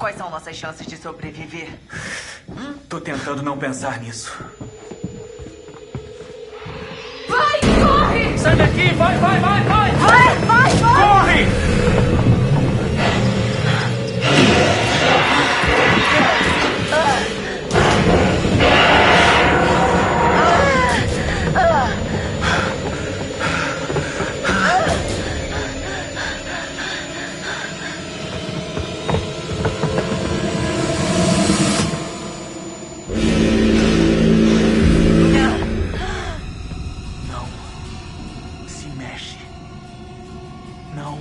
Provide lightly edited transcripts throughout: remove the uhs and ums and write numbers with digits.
Quais são nossas chances de sobreviver? Tô tentando não pensar nisso. Vai, corre! Sai daqui! Vai! Vai! Corre! Não se mexe. Não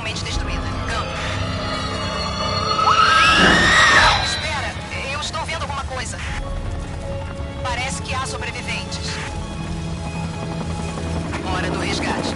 parcialmente destruída. Campo. Espera, eu estou vendo alguma coisa. Parece que há sobreviventes. Hora do resgate.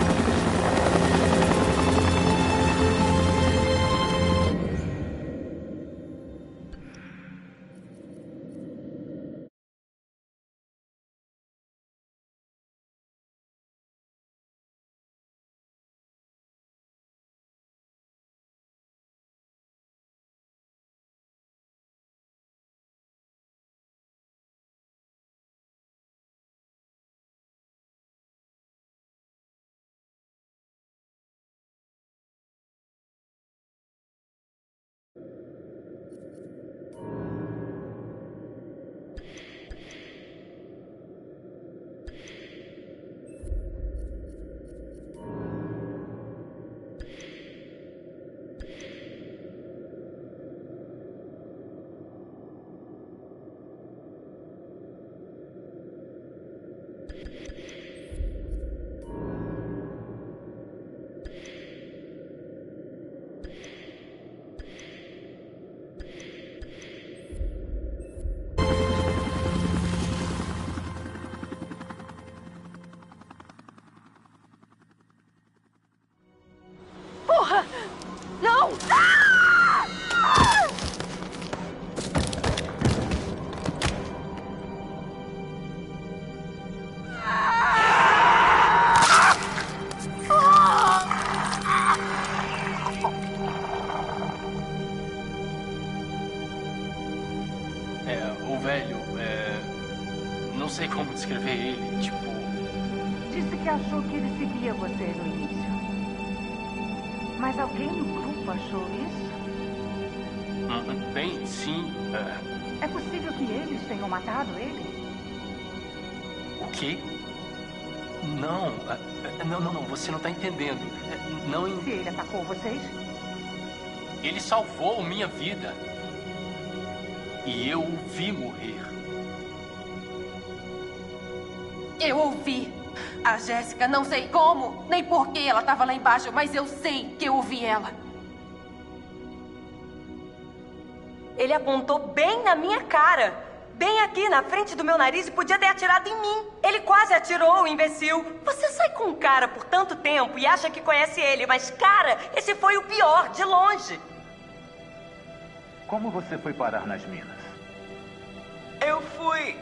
Porra! Não! O velho, não sei como descrever ele, tipo... Disse que achou que ele seguia vocês no início. Mas alguém no grupo achou isso? Bem, sim. É possível que eles tenham matado ele? O quê? Não, não, você não tá entendendo. Não, Se ele atacou vocês? ele salvou minha vida. E eu o vi morrer. Eu ouvi. A Jéssica, não sei como, nem por que ela estava lá embaixo, mas eu sei que eu ouvi ela. Ele apontou bem na minha cara. Bem aqui, na frente do meu nariz, e podia ter atirado em mim. Ele quase atirou, o imbecil. Você sai com um cara por tanto tempo e acha que conhece ele, mas, cara, esse foi o pior, de longe. Como você foi parar nas minas? Eu fui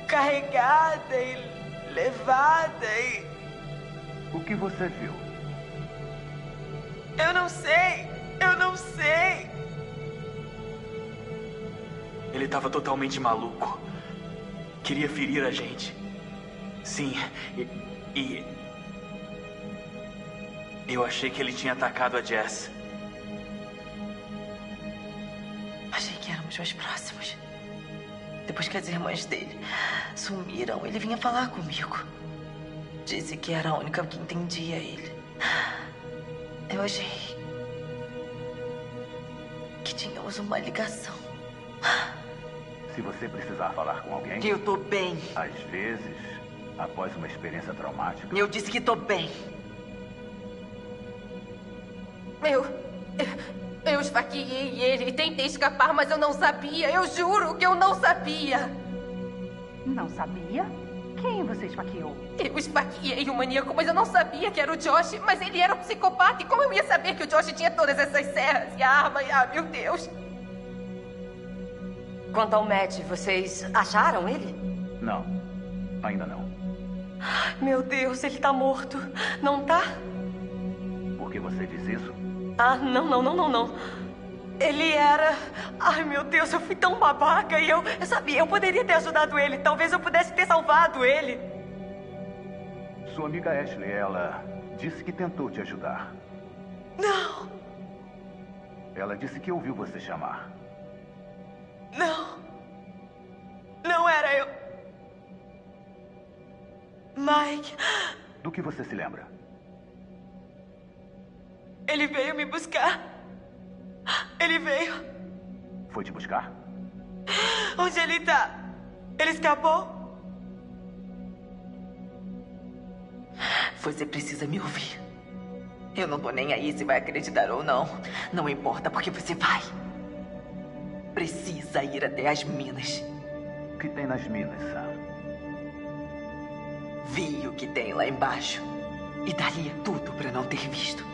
carregada e levada e... O que você viu? Eu não sei. Ele estava totalmente maluco. Queria ferir a gente. Sim, e... Eu achei que ele tinha atacado a Jess. Achei que éramos mais próximos. Depois que as irmãs dele sumiram, ele vinha falar comigo. Disse que era a única que entendia ele. Eu achei que tínhamos uma ligação. Se você precisar falar com alguém, Eu tô bem. às vezes, após uma experiência traumática, Eu disse que tô bem. Eu esfaqueei ele e tentei escapar, mas eu não sabia. Eu juro que eu não sabia. Não sabia? Quem você esfaqueou? Eu esfaqueei o maníaco, mas eu não sabia que era o Josh. Mas ele era um psicopata. E como eu ia saber que o Josh tinha todas essas serras e a arma? Ah, meu Deus. Quanto ao Matt, vocês acharam ele? não, ainda não. Meu Deus, ele tá morto. Não tá? Por que você diz isso? Ah, não. Ele era... Ai, meu Deus, eu fui tão babaca e eu sabia, eu poderia ter ajudado ele. Talvez eu pudesse ter salvado ele. Sua amiga Ashley, ela disse que tentou te ajudar. Não, Ela disse que ouviu você chamar. não era eu. Mike, Do que você se lembra? ele veio me buscar. Ele veio. Foi te buscar? Onde ele tá? Ele escapou? Você precisa me ouvir. Eu não tô nem aí se vai acreditar ou não. Não importa, porque você vai. Precisa ir até as minas. O que tem nas minas, Sam? Vi o que tem lá embaixo. E daria tudo pra não ter visto.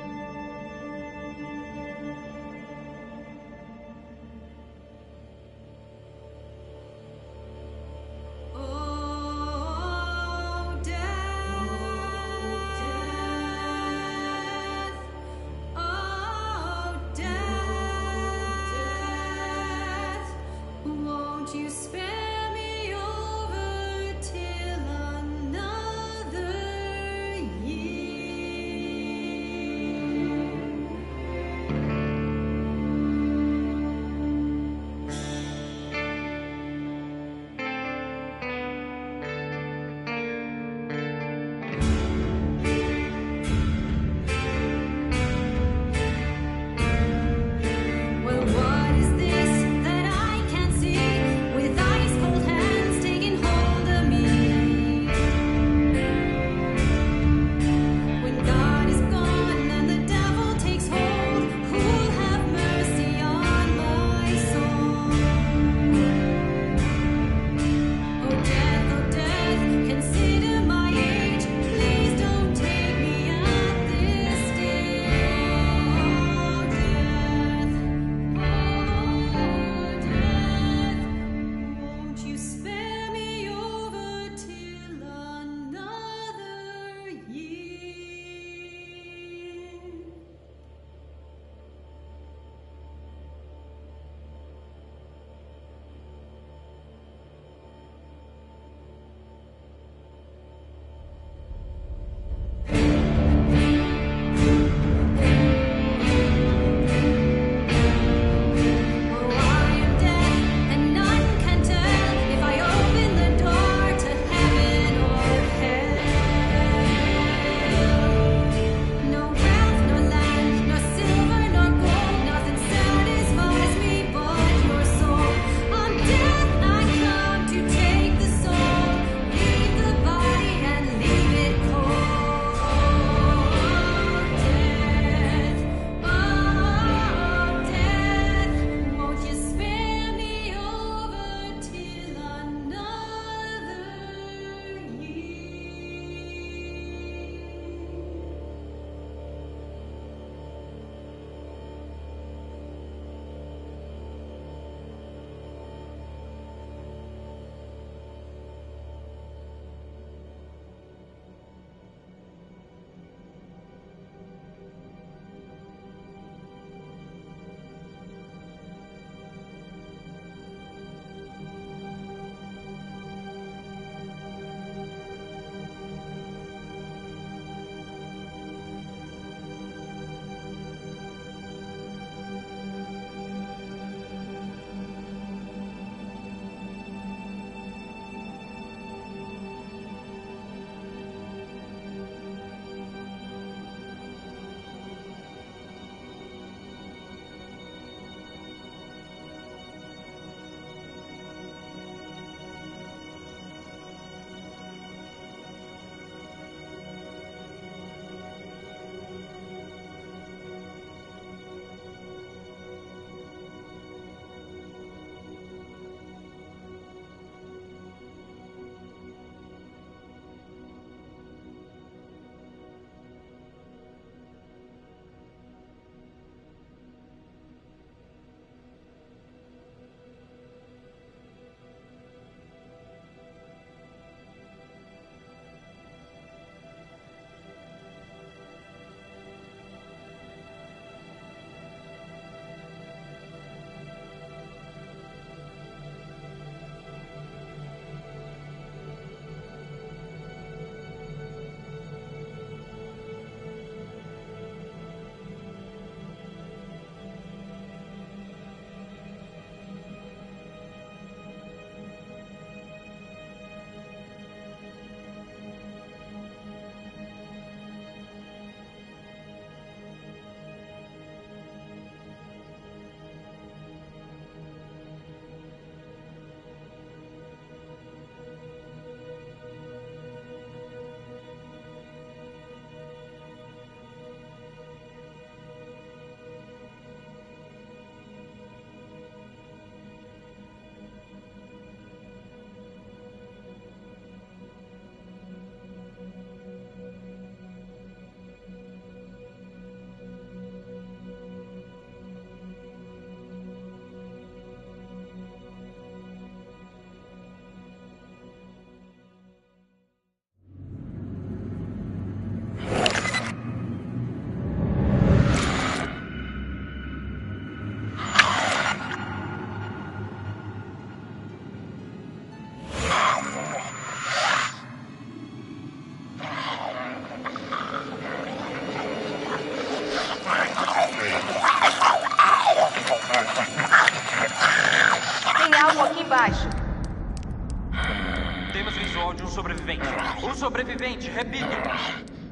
um sobrevivente. Um sobrevivente, repito.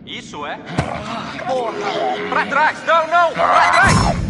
Isso é? Pra trás! Não, não! Pra trás!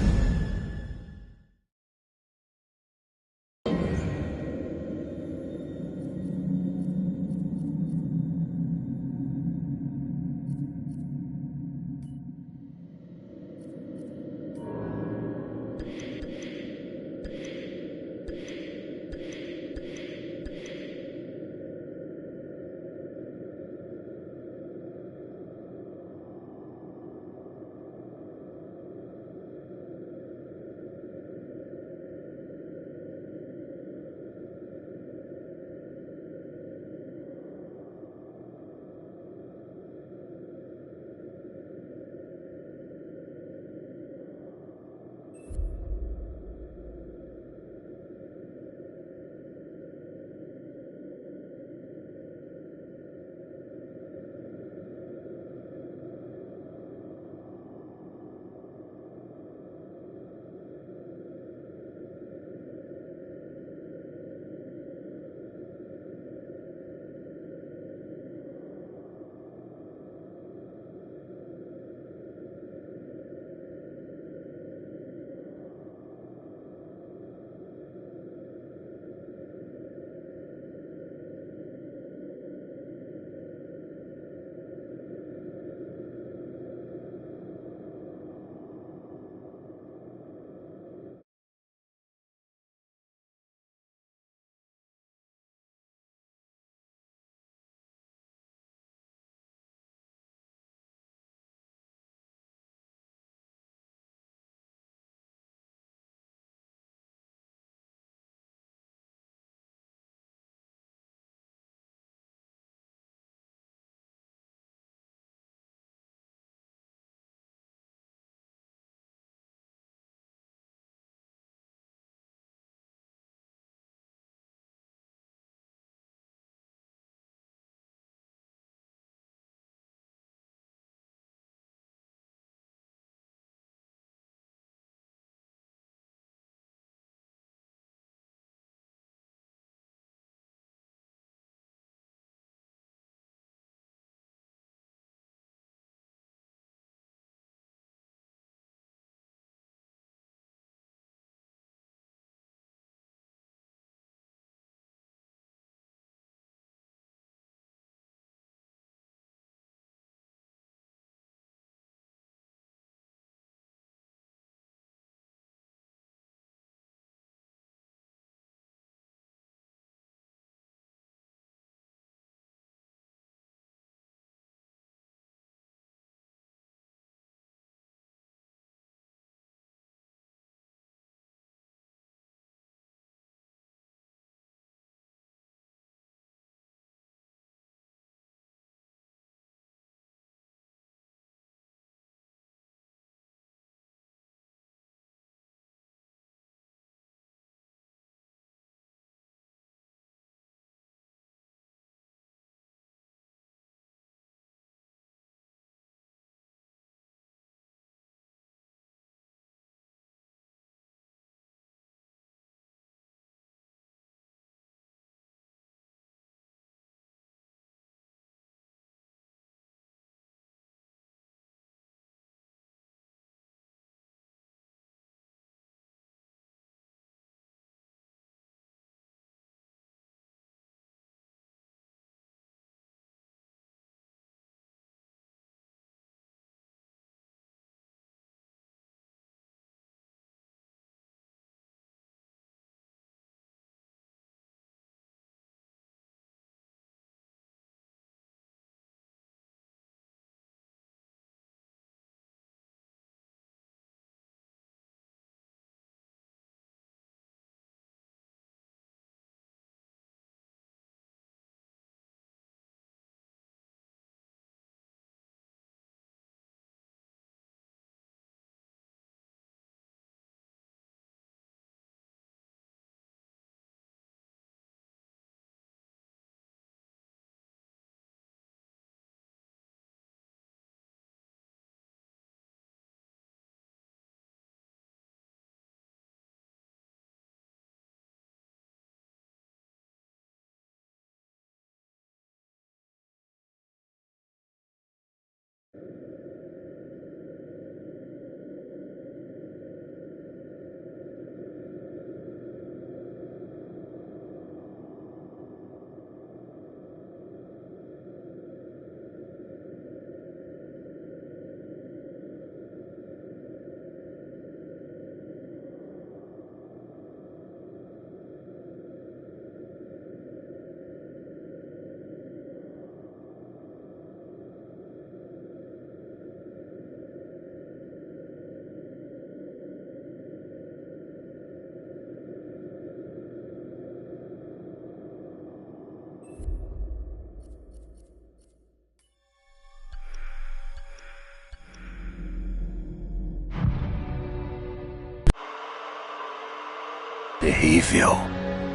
terrível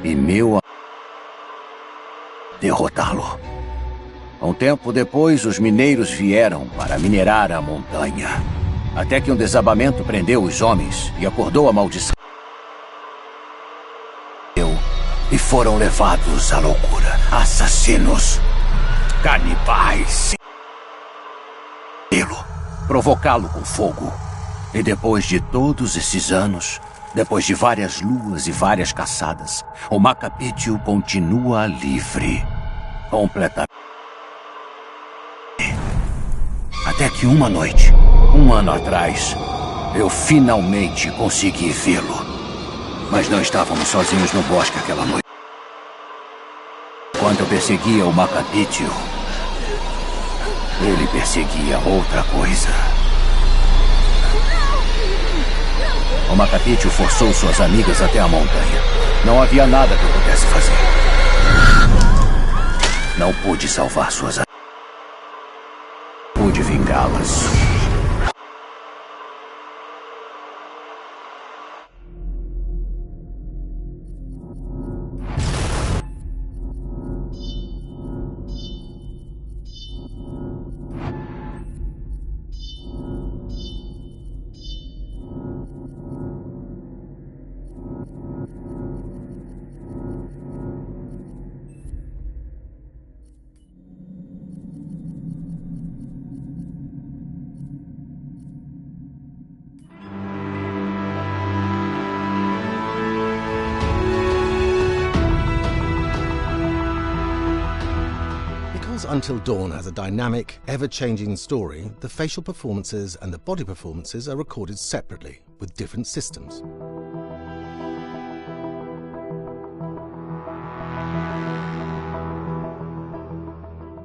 e meu derrotá-lo. Um tempo depois, os mineiros vieram para minerar a montanha, até que um desabamento prendeu os homens e acordou a maldição. E foram levados à loucura. Assassinos, canibais. Provocá-lo com fogo. E depois de todos esses anos, depois de várias luas e várias caçadas, o Macapítio continua livre. Completamente. Até que uma noite, um ano atrás, eu finalmente consegui vê-lo. Mas não estávamos sozinhos no bosque aquela noite. Quando eu perseguia o Macapítio, ele perseguia outra coisa. O Macapítio forçou suas amigas até a montanha. Não havia nada que eu pudesse fazer. Não pude salvar suas amigas. Pude vingá-las. Until Dawn has a dynamic, ever-changing story, the facial performances and the body performances are recorded separately, with different systems.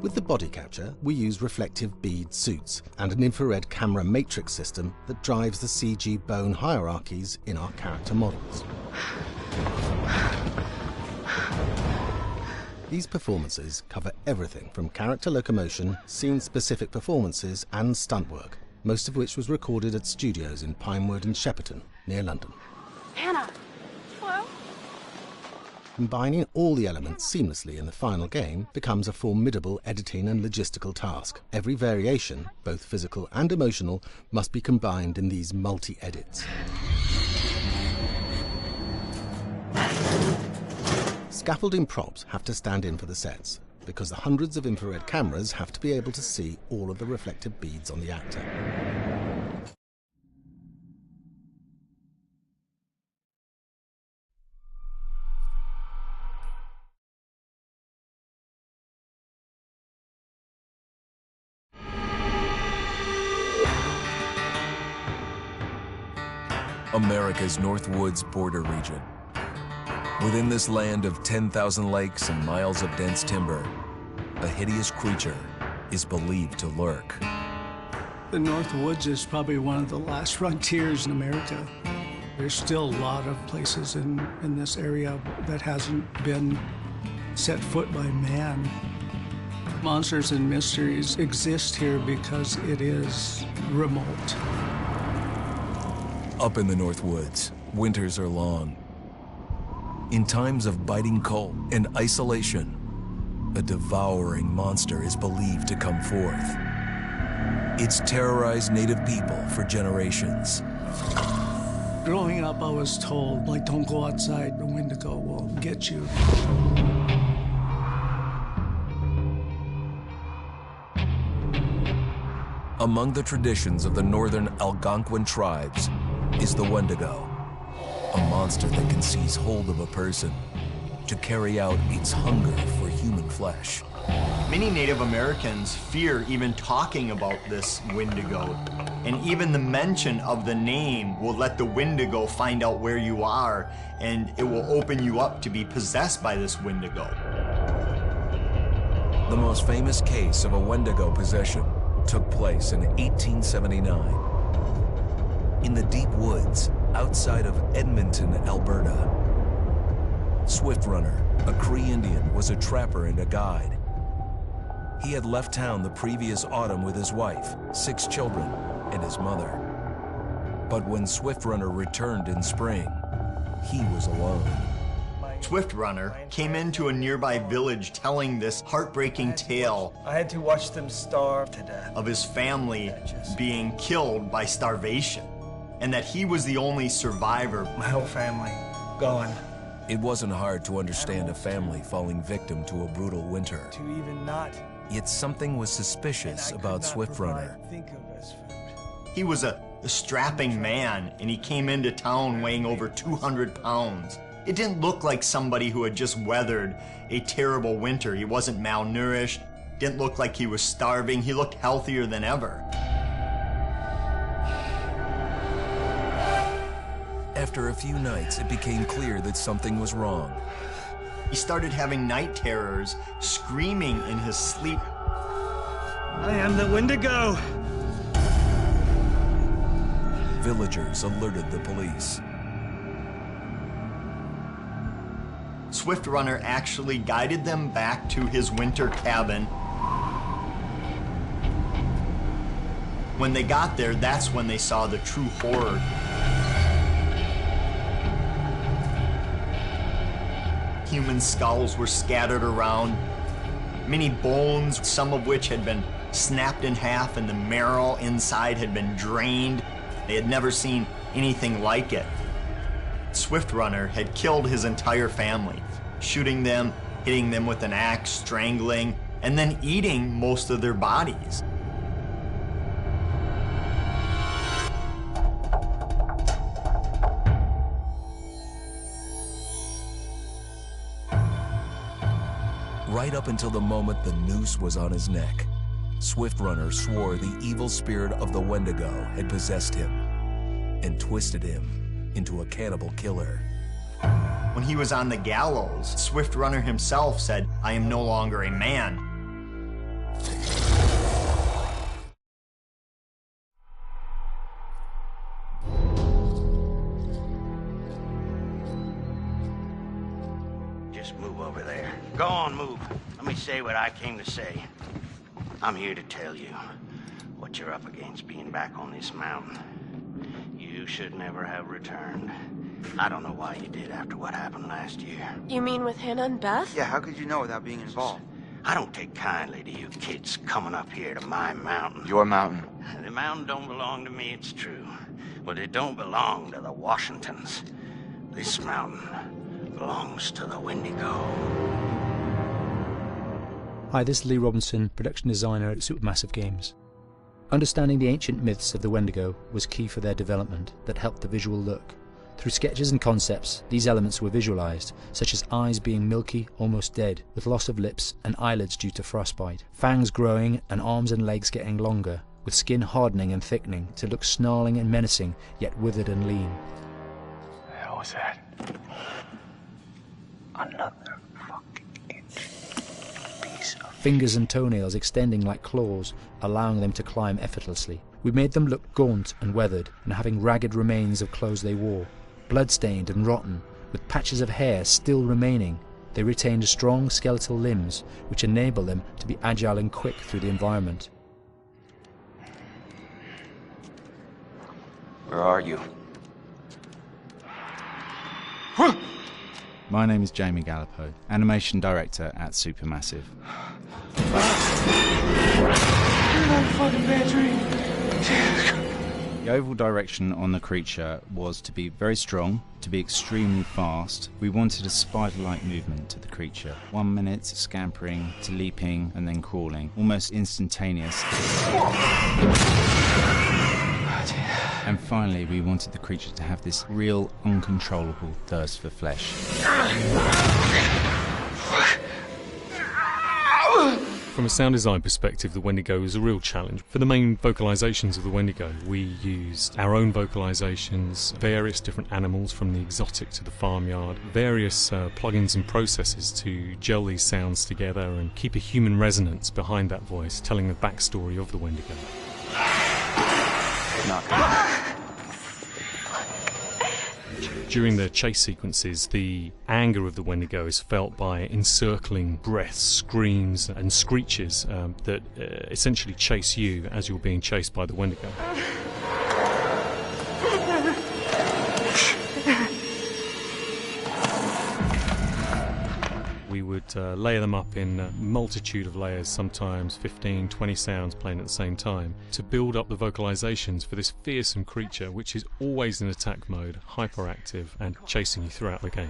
With the body capture, we use reflective bead suits and an infrared camera matrix system that drives the CG bone hierarchies in our character models. These performances cover everything from character locomotion, scene-specific performances and stunt work, most of which was recorded at studios in Pinewood and Shepperton, near London. Hannah! Hello? Combining all the elements seamlessly in the final game becomes a formidable editing and logistical task. Every variation, both physical and emotional, must be combined in these multi-edits. Scaffolding props have to stand in for the sets, because the hundreds of infrared cameras have to be able to see all of the reflective beads on the actor. America's North Woods border region. Within this land of 10,000 lakes and miles of dense timber, a hideous creature is believed to lurk. The North Woods is probably one of the last frontiers in America. There's still a lot of places in this area that hasn't been set foot by man. Monsters and mysteries exist here because it is remote. Up in the North Woods, winters are long. In times of biting cold and isolation, a devouring monster is believed to come forth. It's terrorized native people for generations. Growing up, I was told, like, don't go outside, the Wendigo will get you. Among the traditions of the northern Algonquin tribes is the Wendigo, a monster that can seize hold of a person to carry out its hunger for human flesh. Many Native Americans fear even talking about this Wendigo, and even the mention of the name will let the Wendigo find out where you are, and it will open you up to be possessed by this Wendigo. The most famous case of a Wendigo possession took place in 1879. In the deep woods outside of Edmonton, Alberta. Swift Runner, a Cree Indian, was a trapper and a guide. He had left town the previous autumn with his wife, 6 children, and his mother. But when Swift Runner returned in spring, he was alone. Swift Runner came into a nearby village telling this heartbreaking tale. I had to watch them starve to death. Of his family being killed by starvation, and that he was the only survivor. My whole family gone. It wasn't hard to understand a family falling victim to a brutal winter. To even not. Yet something was suspicious about Swift Runner. He was a strapping man, and he came into town weighing over 200 pounds. It didn't look like somebody who had just weathered a terrible winter. He wasn't malnourished, didn't look like he was starving. He looked healthier than ever. After a few nights, it became clear that something was wrong. He started having night terrors, screaming in his sleep. I am the Wendigo! Villagers alerted the police. Swift Runner actually guided them back to his winter cabin. When they got there, that's when they saw the true horror. Human skulls were scattered around, many bones, some of which had been snapped in half, and the marrow inside had been drained. They had never seen anything like it. Swift Runner had killed his entire family, shooting them, hitting them with an axe, strangling, and then eating most of their bodies. Right up until the moment the noose was on his neck, Swift Runner swore the evil spirit of the Wendigo had possessed him and twisted him into a cannibal killer. When he was on the gallows, Swift Runner himself said, "I am no longer a man." Just move over there. Go on, move. Let me say what I came to say. I'm here to tell you what you're up against being back on this mountain. You should never have returned. I don't know why you did after what happened last year. You mean with Hannah and Beth? Yeah, how could you know without being involved? I don't take kindly to you kids coming up here to my mountain. Your mountain. The mountain don't belong to me, it's true. But it don't belong to the Washingtons. This mountain belongs to the Wendigo. Hi, this is Lee Robinson, production designer at Supermassive Games. Understanding the ancient myths of the Wendigo was key for their development that helped the visual look. Through sketches and concepts, these elements were visualized, such as eyes being milky, almost dead, with loss of lips and eyelids due to frostbite, fangs growing and arms and legs getting longer, with skin hardening and thickening to look snarling and menacing, yet withered and lean. The hell was that? Another fucking piece of... Fingers and toenails extending like claws, allowing them to climb effortlessly. We made them look gaunt and weathered, and having ragged remains of clothes they wore. Blood-stained and rotten, with patches of hair still remaining, they retained strong skeletal limbs, which enable them to be agile and quick through the environment. Where are you? My name is Jamie Gallipo, animation director at Supermassive. The overall direction on the creature was to be very strong, to be extremely fast. We wanted a spider-like movement to the creature. 1 minute scampering to leaping and then crawling, almost instantaneous. And finally, we wanted the creature to have this real, uncontrollable thirst for flesh. From a sound design perspective, the Wendigo was a real challenge. For the main vocalisations of the Wendigo, we used our own vocalisations, various different animals from the exotic to the farmyard, various plugins and processes to gel these sounds together and keep a human resonance behind that voice, telling the backstory of the Wendigo. During the chase sequences, the anger of the Wendigo is felt by encircling breaths, screams and screeches that essentially chase you as you're being chased by the Wendigo. would layer them up in a multitude of layers, sometimes 15, 20 sounds playing at the same time, to build up the vocalizations for this fearsome creature which is always in attack mode, hyperactive, and chasing you throughout the game.